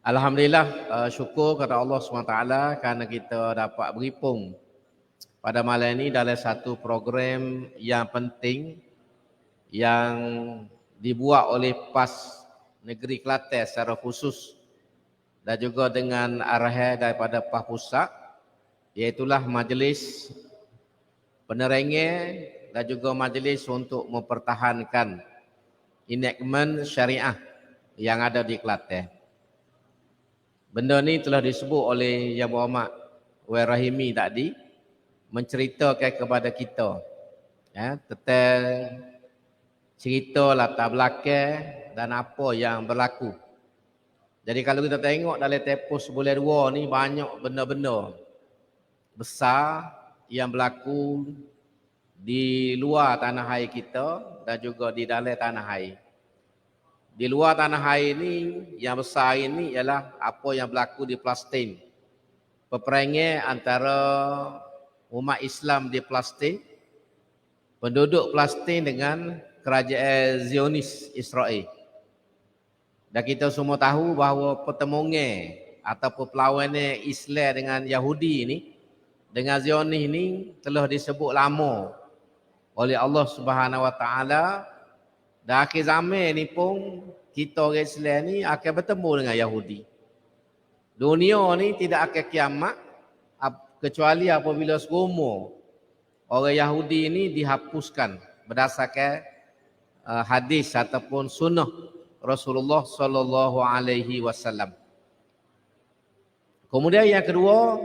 Alhamdulillah, syukur kepada Allah SWT kerana kita dapat berhipung pada malam ini dalam satu program yang penting yang dibuat oleh PAS Negeri Kelantan secara khusus dan juga dengan arahan daripada PAS Pusat, iaitulah majlis penerangan dan juga majlis untuk mempertahankan enactment syariah yang ada di Kelantan. Benda ni telah disebut oleh Yang Berhormat Wan Rahimi tadi, menceritakan kepada kita tentang cerita latar belakang dan apa yang berlaku. Jadi kalau kita tengok dalam tempoh sebulan dua ni banyak benda-benda besar yang berlaku di luar tanah air kita dan juga di dalam tanah air. Di luar tanah air ini, yang besar ini ialah apa yang berlaku di Palestin. Peperangan antara umat Islam di Palestin, penduduk Palestin dengan kerajaan Zionis Israel. Dan kita semua tahu bahawa pertemuan ataupun perlawanan Islam dengan Yahudi ini, dengan Zionis ini telah disebut lama oleh Allah Subhanahu Wa Taala. Dan akhir zaman ni pun kita orang Islam ni akan bertemu dengan Yahudi. Dunia ni tidak akan kiamat kecuali apabila semua orang Yahudi ini dihapuskan berdasarkan hadis ataupun sunnah Rasulullah sallallahu alaihi wasallam. Kemudian yang kedua,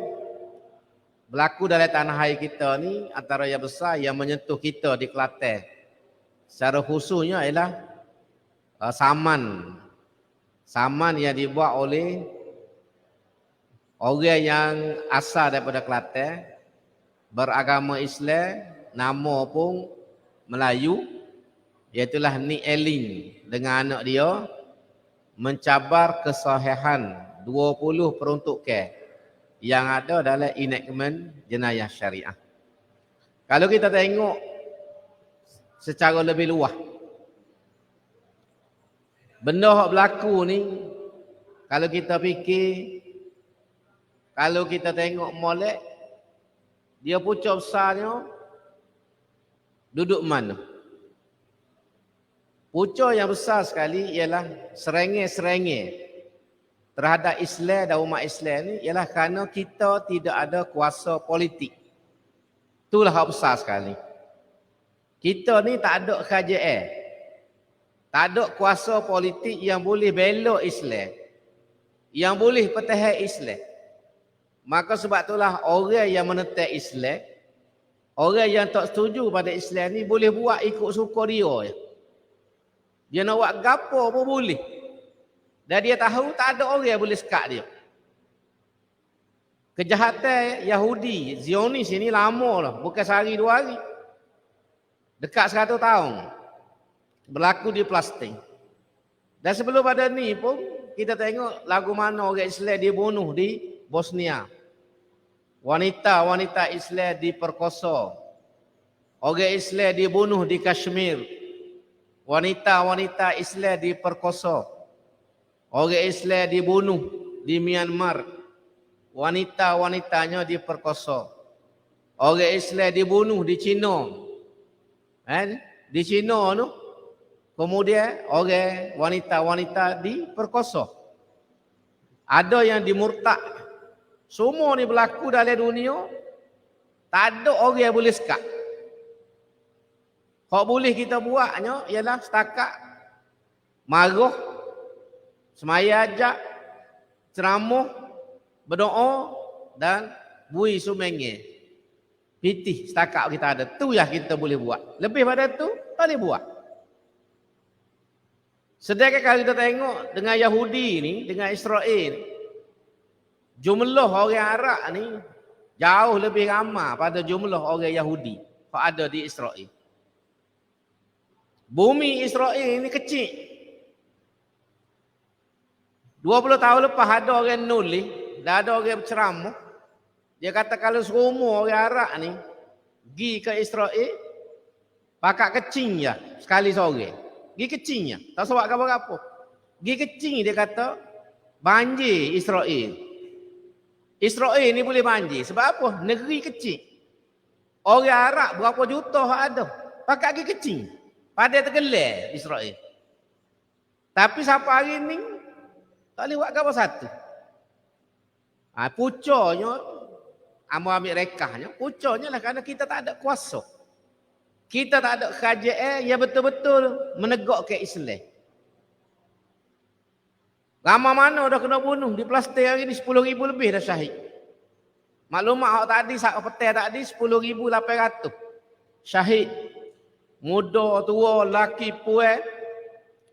berlaku dalam tanah air kita ni antara yang besar yang menyentuh kita di Kelantan. Secara khususnya ialah saman yang dibuat oleh orang yang asal daripada Kelantan, beragama Islam, nama pun Melayu, iaitulah Nik Elin dengan anak dia mencabar kesahihan 20 peruntukan yang ada dalam enactment jenayah syariah. Kalau kita tengok secara lebih luas, benda yang berlaku ni, kalau kita fikir, kalau kita tengok molek, dia pucuk besarnya duduk mana? Pucuk yang besar sekali ialah serangan-serangan terhadap Islam dan umat Islam ni ialah kerana kita tidak ada kuasa politik. Itulah yang besar sekali. Kita ni tak ada kerajaan, tak ada kuasa politik yang boleh belok Islam, yang boleh pertahan Islam. Maka sebab itulah orang yang menentang Islam, orang yang tak setuju pada Islam ni boleh buat ikut suka dia. Dia nak buat gapo pun boleh. Dan dia tahu tak ada orang yang boleh sekat dia. Kejahatan Yahudi, Zionis ini lama lah, bukan sehari dua hari. Dekat 100 tahun berlaku di Palestin. Dan sebelum pada ni pun kita tengok lagu mana orang Islam dibunuh di Bosnia. Wanita-wanita Islam diperkosa. Orang Islam dibunuh di Kashmir. Wanita-wanita Islam diperkosa. Orang Islam dibunuh di Myanmar. Wanita-wanitanya diperkosa. Orang Islam dibunuh di China. Di China tu, kemudian orang wanita-wanita diperkosa. Ada yang dimurtad. Semua ni berlaku dalam dunia. Tak ada orang yang boleh sekat. Hak boleh kita buatnya ialah setakat marah, semaya ajak, ceramah, berdoa dan bui sumenge. Pitih setakat kita ada. Tu yang kita boleh buat. Lebih pada tu, tak boleh buat. Sedangkan kalau kita tengok dengan Yahudi ni, dengan Israel ni, jumlah orang Arab ni jauh lebih ramai pada jumlah orang Yahudi yang ada di Israel. Bumi Israel ni kecil. 20 tahun lepas ada orang nulis, dah ada orang berceramah. Dia kata kalau semua orang Arab ni pergi ke Israel, pakat kecing je sekali sore. Pergi kecing je. Tak sebab apa-apa. Pergi kecing dia kata, Banjir Israel. Israel ni boleh banjir. Sebab apa? Negeri kecil. Orang Arab berapa juta hak ada. Pakat lagi kecil. Pada tergelar Israel. Tapi siapa hari ni tak boleh buat apa satu. Pucanya, ambil rekahnya, pucanya lah kerana kita tak ada kuasa. Kita tak ada kerajaan yang betul-betul menegakkan Islam. Ramai mana dah kena bunuh di Palestin hari ni 10,000 lebih dah syahid. Maklumat hak tadi saat petang tadi 10,800 syahid. Muda, tua, laki, puan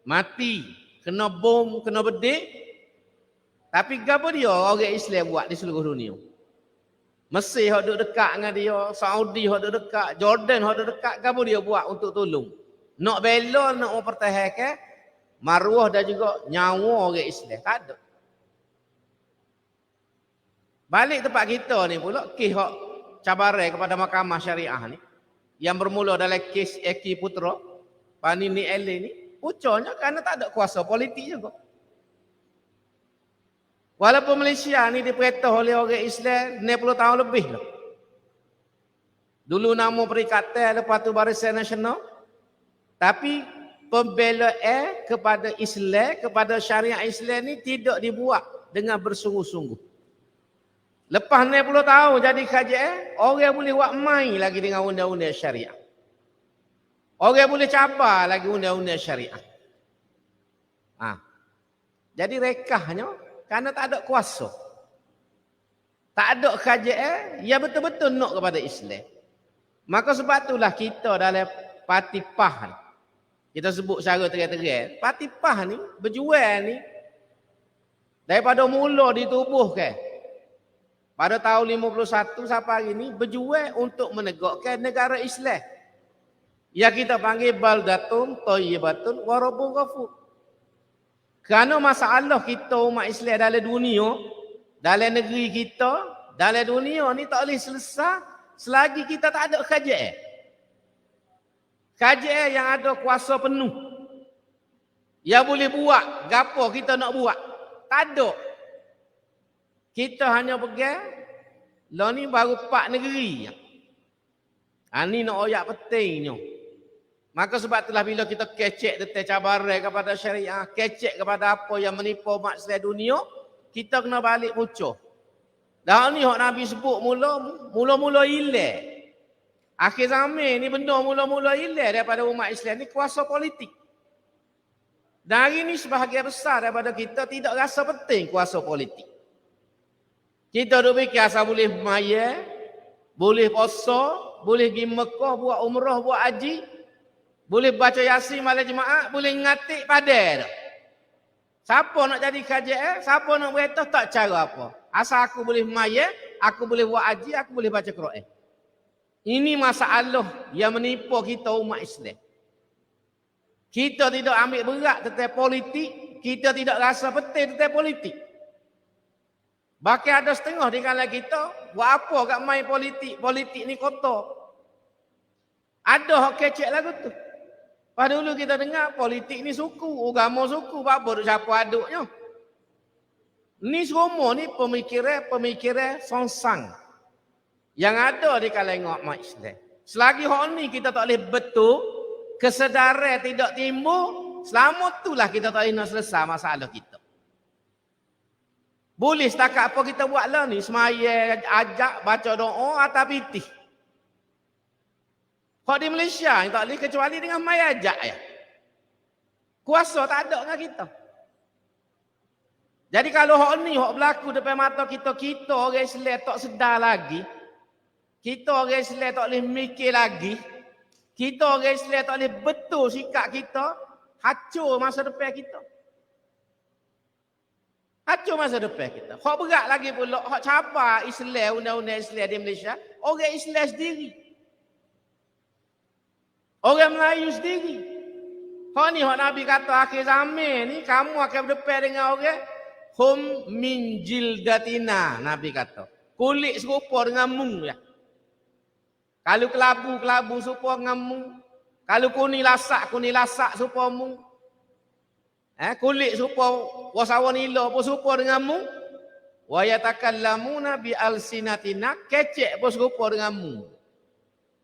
mati, kena bom, kena bedik. Tapi apa dia orang Islam buat di seluruh dunia? Mesir hak duduk dekat dengan dia, Saudi hak duduk dekat, Jordan hak duduk dekat, apa dia buat untuk tolong? Nak bela, nak mempertahankan maruah dan juga nyawa orang Islam. Tak ada. Balik tempat kita ni pula, kes hak cabaran kepada mahkamah syariah ni, yang bermula dalam kes Eki Putra, Panini LA ni, pucanya kerana tak ada kuasa politik juga. Walaupun Malaysia ni diperintah oleh orang Islam 60 tahun lebih lah. Dulu nama Perikatan, lepas tu Barisan Nasional. Tapi pembelaan kepada Islam, kepada syariat Islam ni tidak dibuat dengan bersungguh-sungguh. Lepas 60 tahun jadi kajian, orang boleh buat main lagi dengan undang-undang syariat. Orang boleh cabar lagi undang-undang syariat. Jadi rekahnya kerana tak ada kuasa. Tak ada kerajaan yang betul-betul nak kepada Islam. Maka sebab itulah kita dalam parti PAH ni, kita sebut secara terang-terang, parti PAH ni berjuang ni daripada mula ditubuhkan pada tahun 51 sampai hari ni berjuang untuk menegakkan negara Islam. Yang kita panggil baldatun thayyibatun wa rabbun ghafur. Kerana masalah kita umat Islam dalam dunia, dalam negeri kita, dalam dunia ni tak boleh selesai selagi kita tak ada kerajaan. Kerajaan yang ada kuasa penuh. Yang boleh buat gapo kita nak buat. Tak ada. Kita hanya pegang lah ni baru 4 negeri. Ni nak oyak pentingnya. Maka sebab itulah bila kita kecek tentang cabaran kepada syariah, kecek kepada apa yang menipu umat Islam dunia, kita kena balik pucuk. Dan ni hak Nabi sebut mula-mula hilang. Akhir zaman ni benda mula-mula hilang daripada umat Islam ni kuasa politik. Dan hari ni sebahagian besar daripada kita tidak rasa penting kuasa politik. Kita duk fikir asal boleh maya, boleh puasa, boleh pergi Mekah buat umrah, buat haji, boleh baca Yasin malam Jumaat, boleh ngatik pada dah. Siapa nak jadi kerajaan, siapa nak berita tak cara apa. Asal aku boleh maya, aku boleh buat haji, aku boleh baca Quran. Ini masalah yang menipu kita umat Islam. Kita tidak ambil berat tentang politik, kita tidak rasa penting tentang politik. Bahkan ada setengah di kalangan kita, buat apa kat main politik, politik ni kotor. Ada hak kecek lagu tu. Pada dulu kita dengar politik ni suku, agama suku, apa duk siapa aduknya. Ni semua ni pemikiran songsang yang ada di kalangan umat Islam. Selagi hak ni kita tak boleh betul, kesedaran tidak timbul, selama itulah kita tak boleh nak selesai masalah kita. Boleh setakat apa kita buat lah ni, semaya, ajak, baca doa atau pitih. Hak di Malaysia tak boleh kecuali dengan mai ajak ya. Kuasa tak ada dengan kita. Jadi kalau hak ni hak berlaku depan mata kita, kita orang Islam tak sedar lagi. Kita orang Islam tak boleh mikir lagi. Kita orang Islam tak boleh betul sikap kita, hancur masa depan kita. Hancur masa depan kita. Hak berat lagi pula, hak cabar Islam, undang-undang Islam di Malaysia, orang Islam sendiri. Orang Melayu sendiri. Hak ni hak Nabi kata akhir zaman ni kamu akan berdepan dengan orang hum min jildatina, Nabi kata. Kulit serupa dengan mu ya. Kalau kelabu serupa dengan mu. Kalau kuning lasak serupa mu. Kulit serupa wasawan ila pun serupa denganmu. Wa yatakallamuna bi alsinatina, kecek pun serupa denganmu.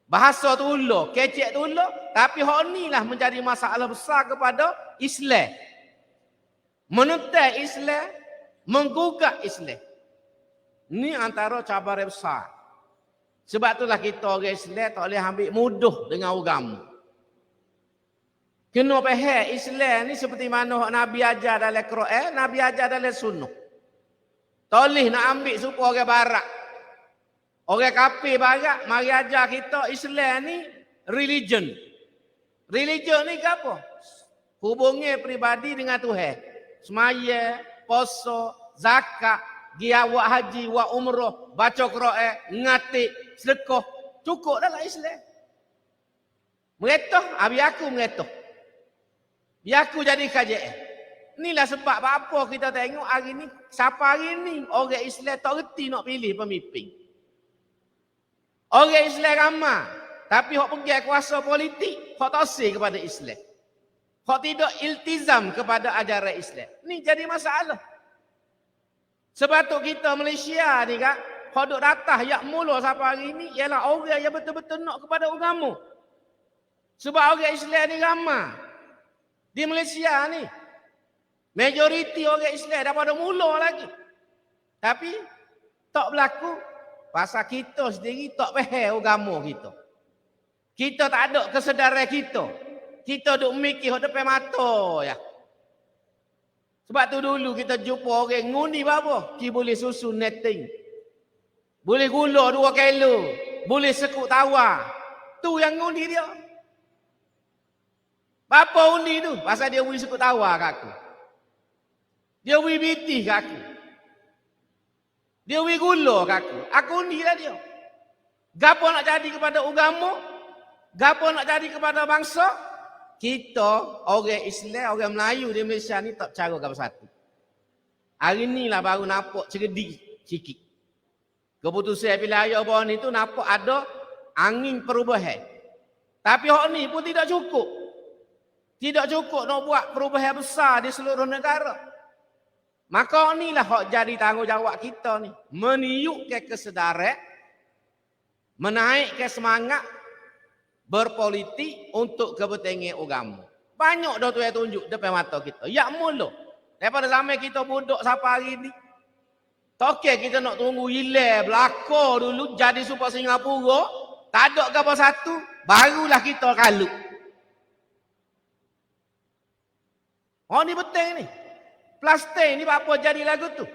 Bahasa tu ulo, kecek tu ulo, tapi hak ni lah menjadi masalah besar kepada Islam. Menentang Islam, menggugat Islam. Ni antara cabaran besar. Sebab itulah kita orang Islam tak boleh ambil mudah dengan agama. Kena faham Islam ni seperti mana Nabi ajar dalam Quran, Nabi ajar dalam sunnah. Tak boleh nak ambil supaya orang barat. Orang kafir barat mari ajar kita Islam ni religion. Religion ni ke apa? Hubungi peribadi dengan Tuhan. Semaya, puasa, zakat, pergi awak haji, awak umrah, baca Quran, ngatik, sedekah. Cukup dalam Islam. Meretah, biar aku meretah. Biar aku jadi KJL. Inilah sebab apa kita tengok hari ni, siapa hari ni orang Islam tak reti nak pilih pemimpin. Orang Islam ramai, tapi hak pergi kuasa politik, hak tak sih kepada Islam. Hak tidak iltizam kepada ajaran Islam. Ni jadi masalah. Sebab tu kita Malaysia ni kan, hak duk datah yak mula siapa hari ni ialah orang yang betul-betul nak kepada agama. Sebab orang Islam ni ramai. Di Malaysia ni, majoriti orang Islam daripada mula lagi. Tapi, tak berlaku. Pasal kita sendiri tak faham agama kita. Kita tak ada kesedaran kita. Kita duk mikir depan mata ya. Sebab tu dulu kita jumpa orang ngundi apa? Ki boleh susu netting. Boleh gula 2 kilo. Boleh sekuk tawar. Tu yang ngundi dia. Apa undi tu? Pasal dia beri sekut tawar kat aku. Dia beri biti kat aku. Dia beri gula kat aku. Aku undi lah dia. Gapo nak jadi kepada agama? Gapo nak jadi kepada bangsa? Kita, orang Islam, orang Melayu di Malaysia ni tak cara gapo satu. Hari ni lah baru nampak cerdik sikit. Keputusan pilihan raya bawah ni tu nampak ada angin perubahan. Tapi hak ni pun tidak cukup. Tidak cukup nak buat perubahan besar di seluruh negara. Maka inilah hak jadi tanggungjawab kita ni. Meniupkan kesedaran, menaikkan semangat berpolitik untuk kepentingan agama. Banyak dah tu yang tunjuk depan mata kita. Ya mula. Daripada zaman kita budak sampai hari ni. Tak kira kita nak tunggu hilang, belakang dulu jadi super Singapura. Tak ada apa satu, barulah kita kalut. Oh ni betul ni. Plastik ni apa jadi lagu tu?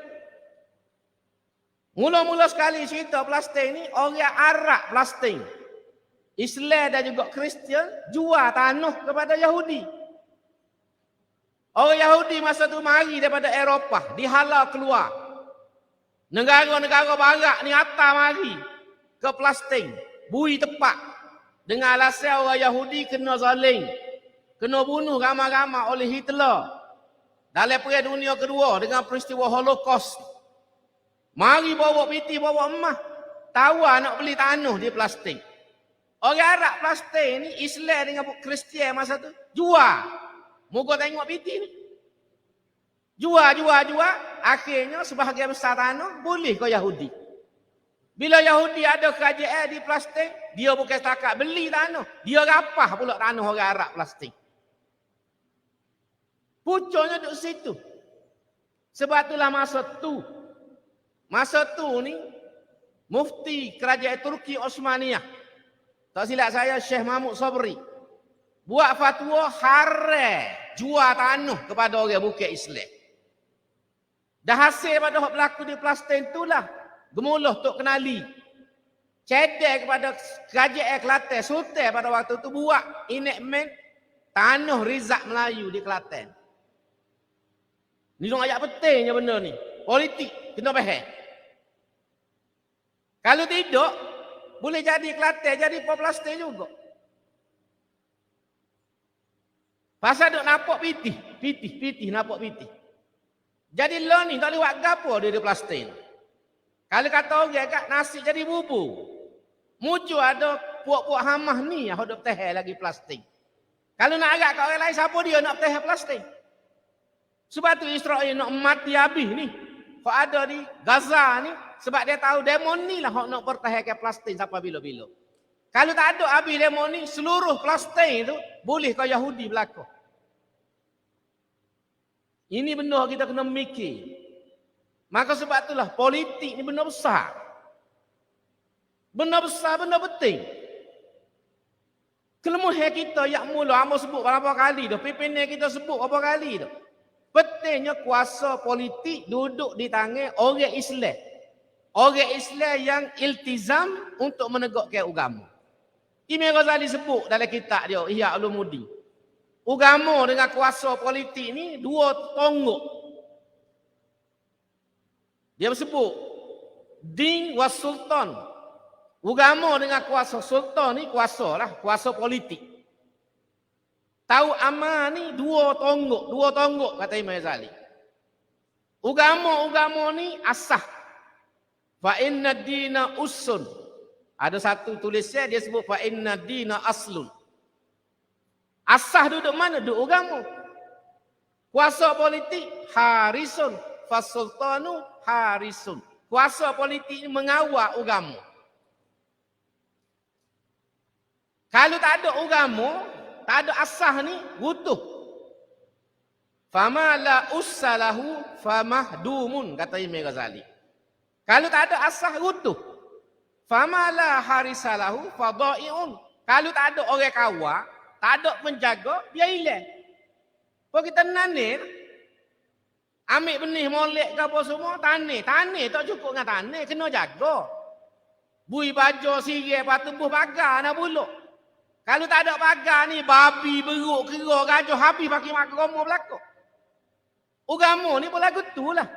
Mula-mula sekali cerita plastik ni, orang Arab plastik. Islam dan juga Kristian jual tanah kepada Yahudi. Orang Yahudi masa tu mari daripada Eropah, dihalau keluar. Negara-negara barat ni atas mari ke Palestin, bui tepat. Dengan alasan orang Yahudi kena zalim, kena bunuh ramai-ramai oleh Hitler dalam Perang Dunia Kedua dengan peristiwa Holocaust. Mari bawa piti, bawa emas, tawar nak beli tanah di Palestin. Orang Arab Palestin ni Islam dengan Kristian masa tu jual. Moga tengok piti ni. Jual. Akhirnya sebahagian besar tanah boleh ke Yahudi. Bila Yahudi ada kerajaan di Palestin, dia bukan setakat beli tanah, dia rapah pula tanah orang Arab Palestin. Pucuknya duduk situ. Sebab itulah masa tu ni mufti kerajaan Turki Osmaniyah, tak silap saya Syekh Mahmud Sabri, buat fatwa haram jual tanah kepada orang bukan Islam. Dah hasil pada hak berlaku di Palestin itulah Gemuloh Tok Kenali cedek kepada kerajaan Kelantan, Sultan pada waktu itu buat enactment tanah Rizak Melayu di Kelantan. Ni dong ayat pentingnya benda ni. Politik kena faham. Kalau tidak boleh jadi Kelantan jadi Palestin juga. Pasal duk nampak pitih nampak pitih. Jadi lo ni tak boleh buat gapo dia di Palestin. Kalau kata orang kat nasi jadi bubur. Muncul ada puak-puak Hamas ni yang hendak bertahan lagi Palestin. Kalau nak agak kat orang lain, siapa dia nak bertahan Palestin? Sebab tu Israel nak mati habis ni. Kau ada di Gaza ni. Sebab dia tahu demo ni lah nak pertahankan Palestin sampai bila-bila. Kalau tak ada habis demo ni, seluruh Palestin tu boleh kau Yahudi berlaku. Ini benda kita kena mikir. Maka sebab itulah politik ni benda besar. Benda besar, benda penting. Kelemahan kita yang mula Amos sebut berapa kali dah. Pimpinan kita sebut berapa kali dah. Pentingnya kuasa politik duduk di tangan orang Islam. Orang Islam yang iltizam untuk menegakkan agama. Imam Ghazali sebut dalam kitab dia, Ihya Ulumuddin. Agama dengan kuasa politik ni dua tonggak. Dia sebut din was sultan. Agama dengan kuasa sultan ni kuasa lah, kuasa politik. Tahu amal ni dua tonggak kata Imam Ghazali. Agama ni asah. Fa inna dina usun. Ada satu tulisan dia sebut fa inna dina aslun. Asah duduk mana? Duduk agama. Kuasa politik harisun, fasultanu harisun. Kuasa politik mengawal agama. Kalau tak ada agama, tak ada asah ni, butuh. Fama la ussalahu famahdumun, kata Imam Ghazali. Kalau tak ada asah, butuh. Fama la harisalahu fadai'un. Kalau tak ada orang kawal, tak ada penjaga, biar hilang. Kalau kita nanir, ambil benih molek ke apa semua, tanir tak cukup dengan tanir, kena jaga. Bui baju sirai, patubuh pagar nak buluk. Kalau tak ada pagar ni, babi, beruk, kera, gajah, habis pakai makan rumah belakang. Agama ni pun lagu tu lah.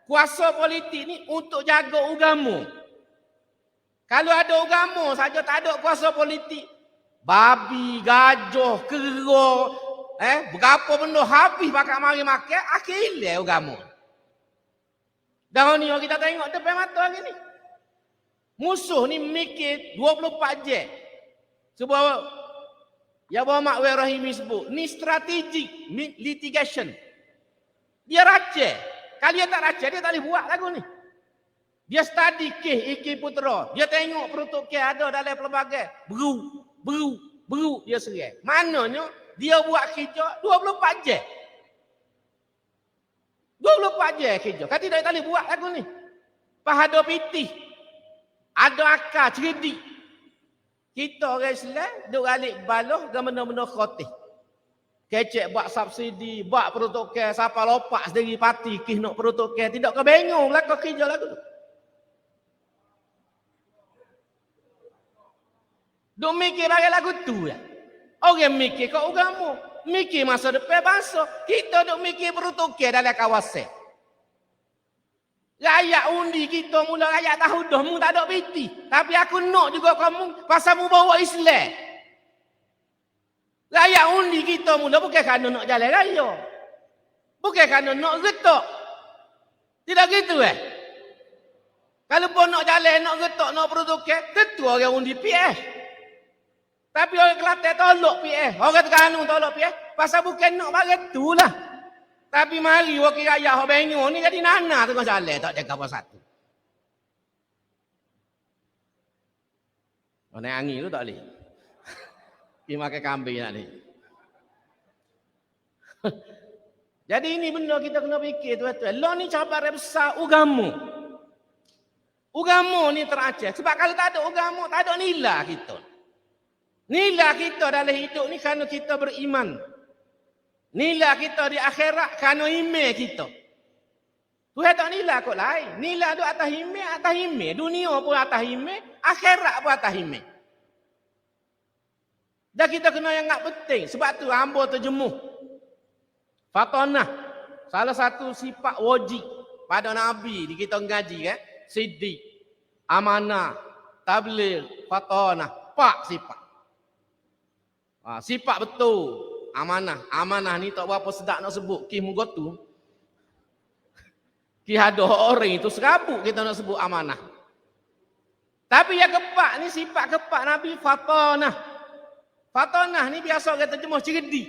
Kuasa politik ni untuk jaga agama. Kalau ada agama saja tak ada kuasa politik, babi, gajah, kera, berapa benda habis pakai mari makan, akhir hilang agama. Dan ni kita tengok depan mata hari ni. Musuh ni mikir 24 jam. Sebab ya Muhammad Rahimi sebut, ni strategic litigation. Dia raja. Kalau dia tak raja, dia tak boleh buat lagu ni. Dia study kes Iki Putra. Dia tengok protokol ada dalam pelbagai. Beru. Dia serai. Maknanya, dia buat kerja 24 jam. 24 jam kerja. Kalau tidak, dia tak boleh buat lagu ni. Pahada pitih. Ada akal, cerdik. Kita orang Islam, duk alik baloh dengan benda-benda khotih. Kecek buat subsidi, buat protokol, siapa lopak sendiri parti, kih nak protokol. Tidak ke bingung, lakukan kerja lagu tu. Duk mikir bagai lagu tu ya. Orang mikir kau agama, mikir masa depan bangsa. Kita duk mikir protokol dalam kawasan. Rakyat undi kita mula rakyat tahu dah mu tak ada piti. Tapi aku nak juga kamu pasal mu bawa Islam. Rakyat undi kita mula bukan kerana nak jalan raya. Bukan kerana nak getok. Tidak gitu Kalau pun nak jalan, nak getok, nak protokol, tentu orang undi PF. Tapi orang Kelantan tolak PF. Orang Terengganu tolak PF. Pasal bukan nak bagai tu lah. Tapi mari wakil rakyat yang bengok ni jadi nana tengah jalan. Tak jaga apa satu. Oh, naik angin tu tak boleh. Pergi makan kambing nak ni. Jadi ini benda kita kena fikir tuan-tuan. Law ni cabaran besar agama. Agama ni terancam. Sebab kalau tak ada agama, tak ada nilai kita. Nilai kita dalam hidup ni kerana kita beriman. Nilai kita di akhirat kerana iman kita. Tuhan tak nilai kot lain. Nilai tu atas iman. Dunia pun atas iman, akhirat pun atas iman. Dan kita kena yang tak penting. Sebab tu hamba terjemuh. Fatanah. Salah satu sifat wajib pada Nabi di kita ngaji Siddiq, amanah, tabligh, fatanah. Pak sifat. Sifat betul. Amanah. Amanah ni tak berapa sedap nak sebut. Ki muka tu. Ki ada orang itu serabut kita nak sebut amanah. Tapi yang keempat ni sifat keempat Nabi fatanah. Fatanah ni biasa orang terjemah cerdik.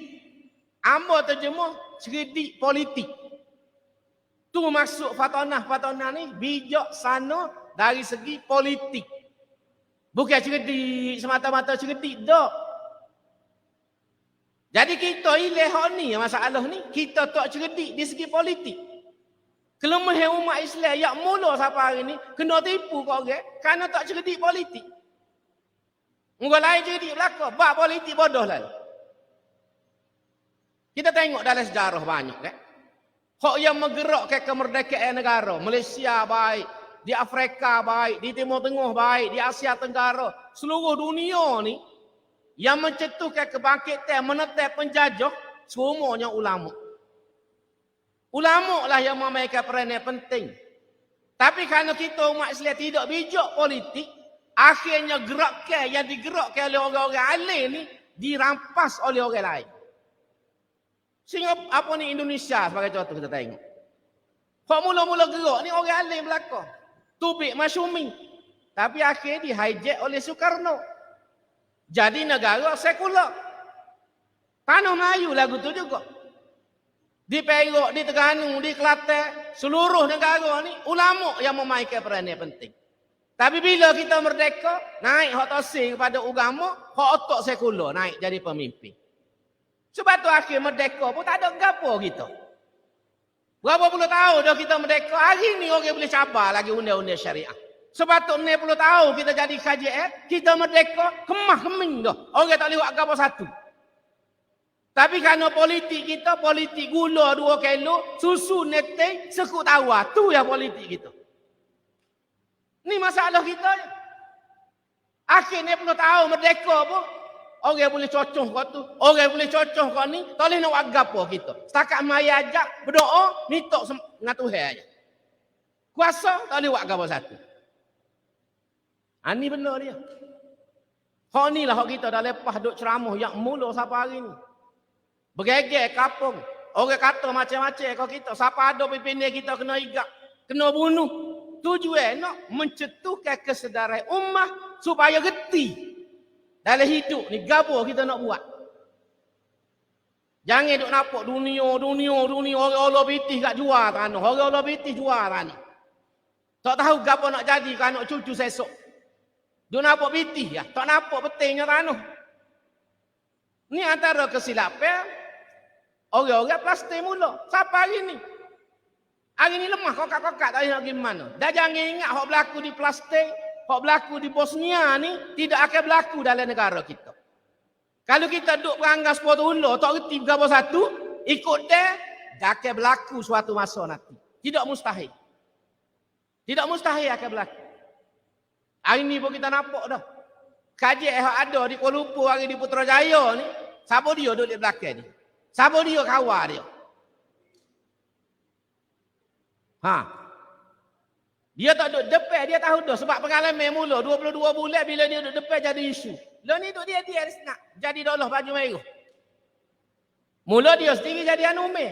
Amba terjemah cerdik politik. Tu maksud Fatonah ni bijaksana dari segi politik. Bukan cerdik semata-mata cerdik dak. Jadi kita ilih hak ni masalah ni, kita tak cerdik di segi politik. Kelemahan umat Islam yang mula sampai hari ni kena tipu kau orang kerana tak cerdik politik. Orang lain cerdik belaka, bab politik bodoh lah. Kita tengok dalam sejarah banyak kan. Hak yang menggerakkan kemerdekaan negara, Malaysia baik, di Afrika baik, di Timur Tengah baik, di Asia Tenggara, seluruh dunia ni yang mencetuskan kebangkitan menentang penjajah semuanya ulama. Ulama lah yang memainkan peranan penting. Tapi kerana kita umat Islam tidak bijak politik, akhirnya gerakkan yang digerakkan oleh orang-orang alim ni dirampas oleh orang lain. Sehingga apa ni Indonesia sebagai contoh kita tengok. Hak mula-mula gerak ni orang alim belaka. Tubik Masyumi. Tapi akhir di hijack oleh Soekarno. Jadi negara sekular. Tanah Melayu lagu tu juga. Di Perak, di Terengganu, di Kelantan, seluruh negara ni ulama yang memainkan peranan penting. Tapi bila kita merdeka, naik hak tasir kepada agama, hak otak sekular naik jadi pemimpin. Sebab tu akhir merdeka pun tak ada gapo kita. Berapa puluh tahun dah kita merdeka, hari ni orang boleh cabar lagi undang-undang syariah. Sebab tu 60 tahun kita jadi KJF, kita merdeka, kemah-keming dah. Orang tak boleh buat gapo satu. Tapi kerana politik kita, politik gula 2 kilo, susu neteng, sekut tawar. Tu yang politik kita. Ni masalah kita. Akhir 60 tahun merdeka pun, orang boleh cocoh kau tu, orang boleh cocoh kau ni, tak boleh nak buat gapo kita. Setakat mai ajak, berdoa, minta dengan Tuhan aja. Kuasa, tak boleh buat gapo satu. Ini benar dia. Hak ni lah hak kita dah lepas duk ceramah yang mula sampai hari ni. Bergeger kapung. Orang kata macam-macam kau kita. Siapa ada pimpinan kita kena igak, kena bunuh. Tujuan nak mencetuskan kesedaran ummah supaya reti dalam hidup ni gapo kita nak buat. Jangan duk nampak dunia orang Allah bitih kat jual tanah. Orang Allah bitih jual tanah. Tak tahu gapo nak jadi ke anak cucu sesok. Duk nampak bitih ya, tak nampak pentingnya tanah. Ni antara kesilapan orang-orang plastik mula. Siapa hari ni? Hari ni lemah kokak-kokak tak nak pergi mana. Dah jangan ingat hak berlaku di plastik, hak berlaku di Bosnia ni tidak akan berlaku dalam negara kita. Kalau kita duduk perangai sepuluh ular, tak reti berapa satu, ikut dia akan berlaku suatu masa nanti. Tidak mustahil. Tidak mustahil akan berlaku. Hari ni pun kita nampak dah. Kajian yang ada di Kuala Lumpur hari di Putrajaya ni, siapa dia duduk di belakang ni? Siapa dia kawan dia? Dia tak duduk depan, dia tahu dah. Sebab pengalaman mula 22 bulan bila dia duduk depan jadi isu. Lalu ni duduk dia nak jadi dolah baju merah. Mula dia sendiri jadi Anume.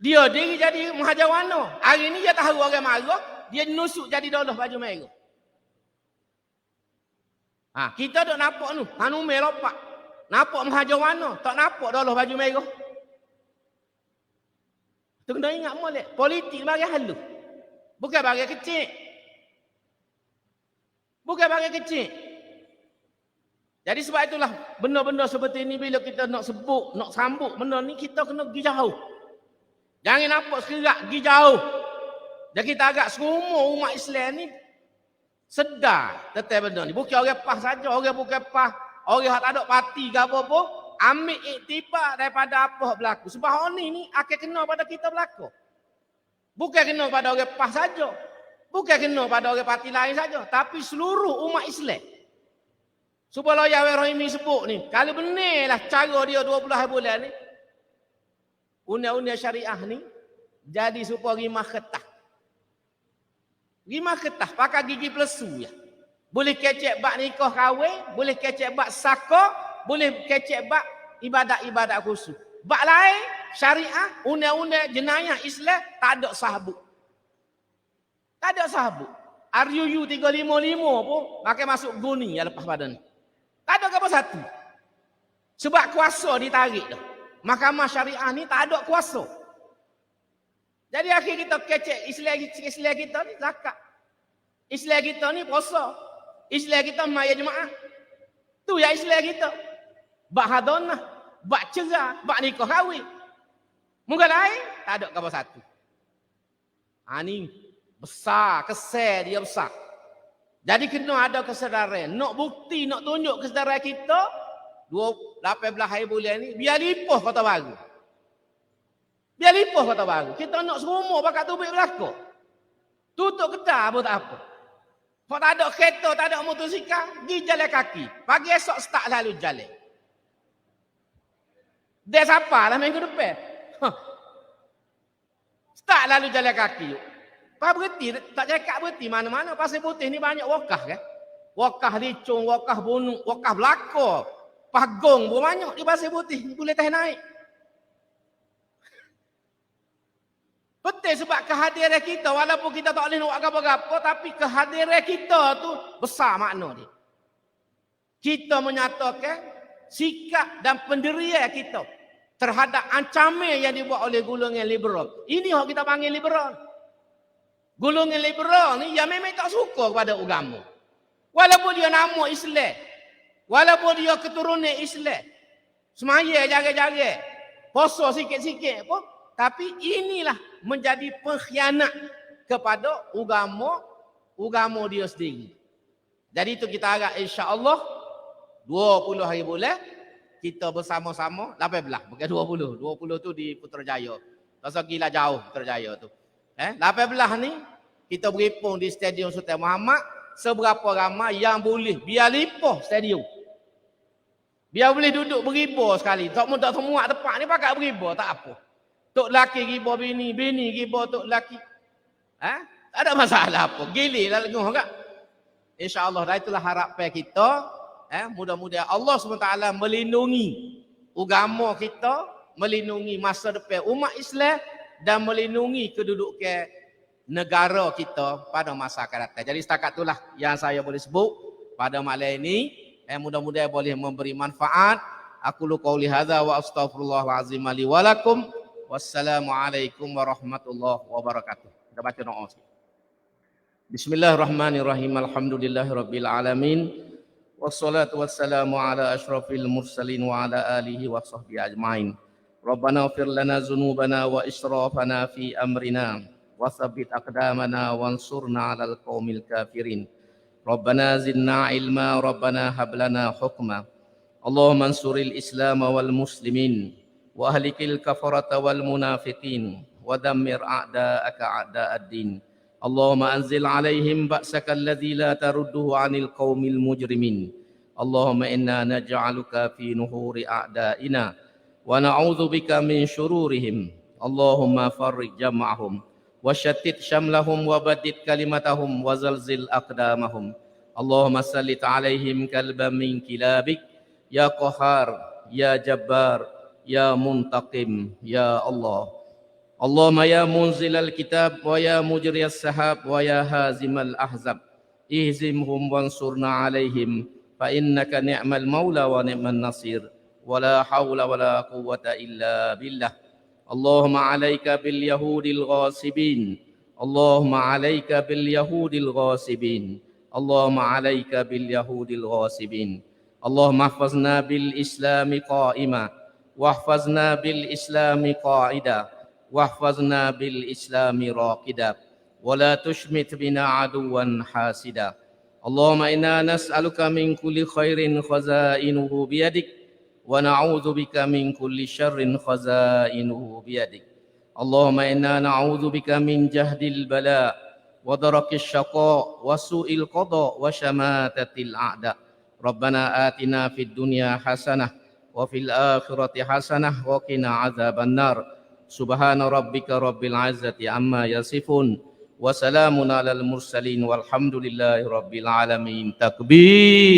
Dia diri jadi Mahajawana. Hari ni dia tahu orang marah, dia nusuk jadi dolah baju merah. Kita duk nampak ni, Anume lopak. Nampak Mahajawana, tak nampak dolah baju merah. Tu kena ingat molek, politik bagi halus. Bukan bagi kecil. Bukan bagi kecil. Jadi sebab itulah benda-benda seperti ini bila kita nak sebut, nak sambut benda ni kita kena pergi jauh. Jangan nampak sekerak, pergi jauh. Dan kita agak semua umat Islam ni sedar tentang benda ni. Bukan orang PAS saja, orang bukan PAS, orang yang tak ada parti ke apa-apa, ambil iktibar daripada apa yang berlaku. Sebab hal ni akan kena pada kita berlaku. Bukan kena pada orang PAS saja. Bukan kena pada orang parti lain saja. Tapi seluruh umat Islam. Supaya Yahweh Rahimi sebut ni. Kalau benarlah cara dia 20 bulan ni. Undang-undang syariah ni. Jadi supaya rimah ketah. Rimah ketah. Pakai gigi pelesu ya. Boleh kecek bak nikah kahwin. Boleh kecek bak saka. Boleh kecek bak ibadat-ibadat khusus. Bak lain, syariah, undang-undang jenayah Islam, tak ada sahabut. Tak ada sahabut. RUU 355 pun, pakai masuk guni yang lepas badan. Tak ada apa satu. Sebab kuasa ditarik dah. Mahkamah syariah ni tak ada kuasa. Jadi akhir kita kecek Islam kita ni zakat. Islam kita ni puasa. Islam kita maya jemaah. Tu ya Islam kita. Bak hadonah, bak cerah, bak nikah kahwin. Mungkin lain tak ada khabar satu. Ni besar, kesal dia besar. Jadi kena ada kesedaran. Nak bukti, nak tunjuk kesedaran kita 18 hari bulan ni biar lipoh kota baru. Biar lipoh kota baru. Kita nak serumur pakai tubik belaka. Tutup kedai pun tak apa. Kalau tak ada kereta, tak ada motosikal, pergi jalan kaki. Pagi esok start lalu jalan. Dia siapa lah minggu depan. Start lalu jalan kaki. Pak berhenti, tak cakap berhenti mana-mana. Pasir Putih ni banyak wakah kan. Wakah licung, wakah bunuk, wakah belaka. Pagong pun banyak di Pasir Putih. Boleh tahan naik. Penting sebab kehadiran kita, walaupun kita tak boleh nak apa-apa, tapi kehadiran kita tu besar makna dia. Kita menyatakan sikap dan pendirian kita terhadap ancaman yang dibuat oleh golongan liberal. Ini yang kita panggil liberal. Golongan liberal ni yang memang tak suka kepada agama. Walaupun dia nama Islam, walaupun dia keturunan Islam, semaya jaga-jaga, puasa sikit-sikit pun, tapi inilah menjadi pengkhianat kepada agama dia sendiri. Jadi itu kita harap insya-Allah 20 hari bulan kita bersama-sama 18 bukan 20. 20 tu di Putrajaya. Rasa gila jauh Putrajaya tu. 18 ni kita berhimpun di Stadium Sultan Muhammad, seberapa ramai yang boleh biar lipoh stadium. Biar boleh duduk beribu sekali. Tak semua tempat ni pakai beribu tak apa. Tok laki riba bini, bini riba tok laki. Tak ada masalah apa. Gili lah lenguh kan. InsyaAllah dah itulah harapan kita. Mudah-mudahan Allah SWT melindungi agama kita, melindungi masa depan umat Islam dan melindungi kedudukan negara kita pada masa akan datang. Jadi setakat itulah yang saya boleh sebut pada malam ini. Mudah-mudahan boleh memberi manfaat. Aku lu qauli hadza wa astaghfirullahalazim li wa lakum. Wassalamualaikum warahmatullahi wabarakatuh. Kita baca doa. Bismillahirrahmanirrahim. Alhamdulillahirabbil alamin. Wassalatu wassalamu ala asyrafil mursalin wa ala alihi wa sahbihi ajmain. Rabbana ighfir lana dzunubana wa israfana fi amrina wa tsabbit aqdamana wansurna 'alal qaumil kafirin. Rabbana zidna ilma, Rabbana hab lana hukma. Allahumma ansuril Islam wal muslimin. وأهلك الكفرة والمنافقين ودمر أعداءك أعداء الدين اللهم أنزل عليهم بأسك الذي لا ترده عن القوم المجرمين اللهم إنا نجعلك في نحور أعدائنا ونعوذ بك من شرورهم اللهم فرج جمعهم وشتت شملهم وبدد كلمتهم وزلزل أقدامهم اللهم سلط عليهم كلبا من كلابك يا قهار يا جبار Ya Muntaqim, Ya Allah. Allahumma ya munzilal kitab wa ya mujriyas sahab wa ya hazimal ahzab. Ihzimhum wansurna alaihim fa innaka ni'mal maula wa ni'man nasir. Wa la hawla wa la quwwata illa billah. Allahumma alayka bil yahudil ghasibin. Allahumma alayka bil yahudil ghasibin. Allahumma alayka bil yahudil ghasibin. Allahumma hafazna bil islami qa'ima. واحفظنا بالإسلام قاعدا واحفظنا بالإسلام راقدا ولا تشمت بنا عدوا حاسدا اللهم إنا نسألك من كل خير خزائنه بيدك ونعوذ بك من كل شر خزائنه بيدك اللهم إنا نعوذ بك من جهد البلاء ودرك الشقاء وسوء القضاء وشماتة الأعداء ربنا آتنا في الدنيا حسنة وفي الآخرة حسنة وقنا عذاب النار سبحان ربك رب العزة عما يصفون وسلام على المرسلين والحمد لله رب العالمين تكبير